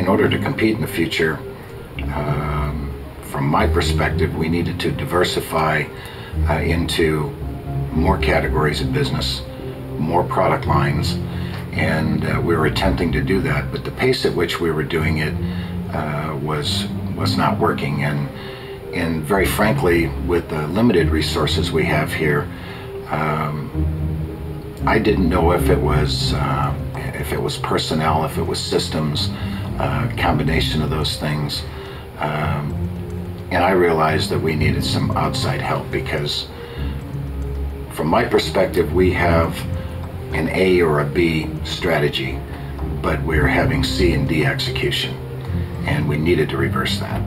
in order to compete in the future, from my perspective, we needed to diversify into more categories of business, more product lines, and we were attempting to do that, but the pace at which we were doing it was not working, and very frankly, with the limited resources we have here, I didn't know if it was personnel, if it was systems, combination of those things, and I realized that we needed some outside help, because from my perspective, we have an A or a B strategy, but we're having C and D execution, and we needed to reverse that.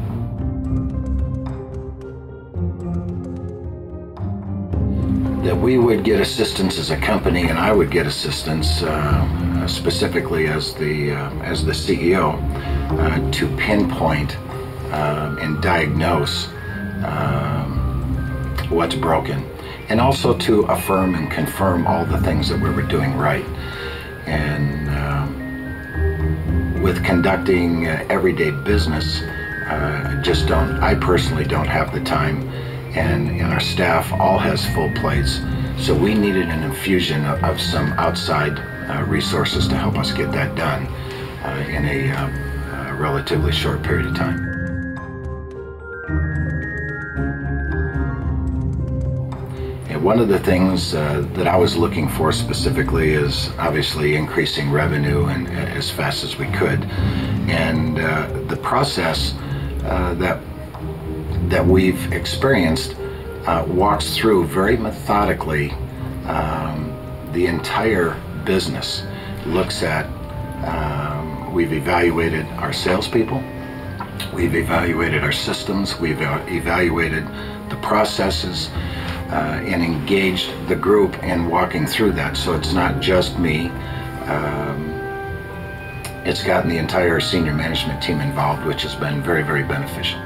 That we would get assistance as a company, and I would get assistance specifically as the CEO to pinpoint and diagnose what's broken, and also to affirm and confirm all the things that we were doing right. And with conducting everyday business, I personally don't have the time, and our staff all has full plates, so we needed an infusion of some outside resources to help us get that done in a relatively short period of time. And one of the things that I was looking for specifically is obviously increasing revenue and as fast as we could, and the process that we've experienced walks through very methodically the entire business. Looks at, we've evaluated our salespeople, we've evaluated our systems, we've evaluated the processes, and engaged the group in walking through that. So it's not just me, it's gotten the entire senior management team involved, which has been very, very beneficial.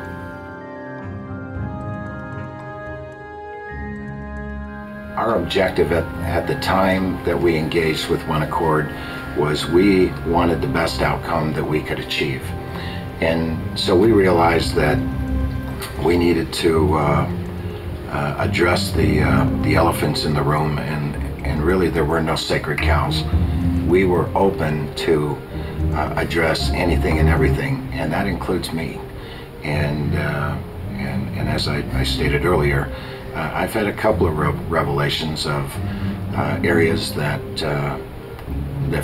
Our objective at the time that we engaged with OneAccord was we wanted the best outcome that we could achieve. And so we realized that we needed to address the elephants in the room, and really there were no sacred cows. We were open to address anything and everything, and that includes me. And as I stated earlier, I've had a couple of revelations of areas that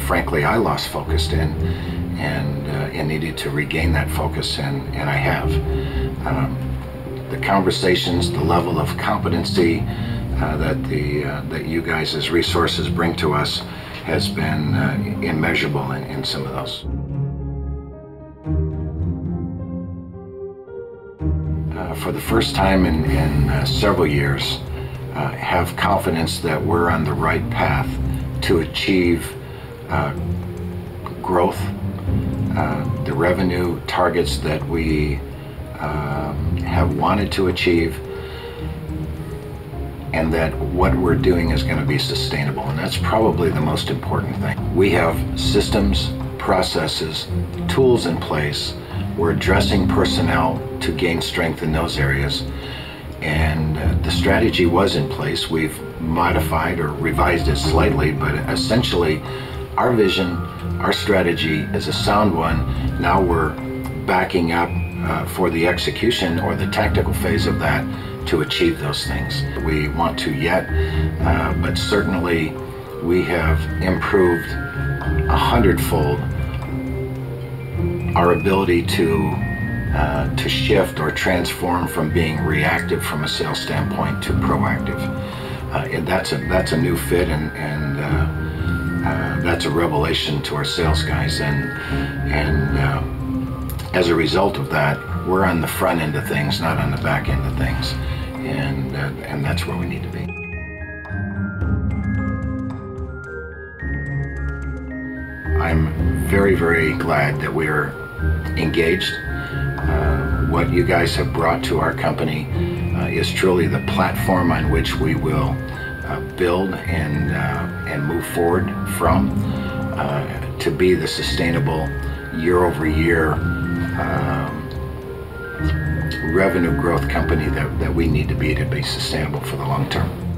frankly I lost focus in, and needed to regain that focus, and I have. The conversations, the level of competency that you guys as resources bring to us has been immeasurable in some of those. For the first time in several years, have confidence that we're on the right path to achieve growth, the revenue targets that we have wanted to achieve, and that what we're doing is going to be sustainable. And that's probably the most important thing. We have systems, processes, tools in place. We're addressing personnel to gain strength in those areas, and the strategy was in place. We've modified or revised it slightly, but essentially our vision, our strategy is a sound one. Now we're backing up for the execution or the tactical phase of that to achieve those things. We want to yet, but certainly we have improved 100-fold our ability to shift or transform from being reactive from a sales standpoint to proactive. And that's a new fit, and that's a revelation to our sales guys. And as a result of that, we're on the front end of things, not on the back end of things, and that's where we need to be. I'm very, very glad that we're engaged. What you guys have brought to our company is truly the platform on which we will build and move forward from to be the sustainable year-over-year revenue growth company that we need to be sustainable for the long term.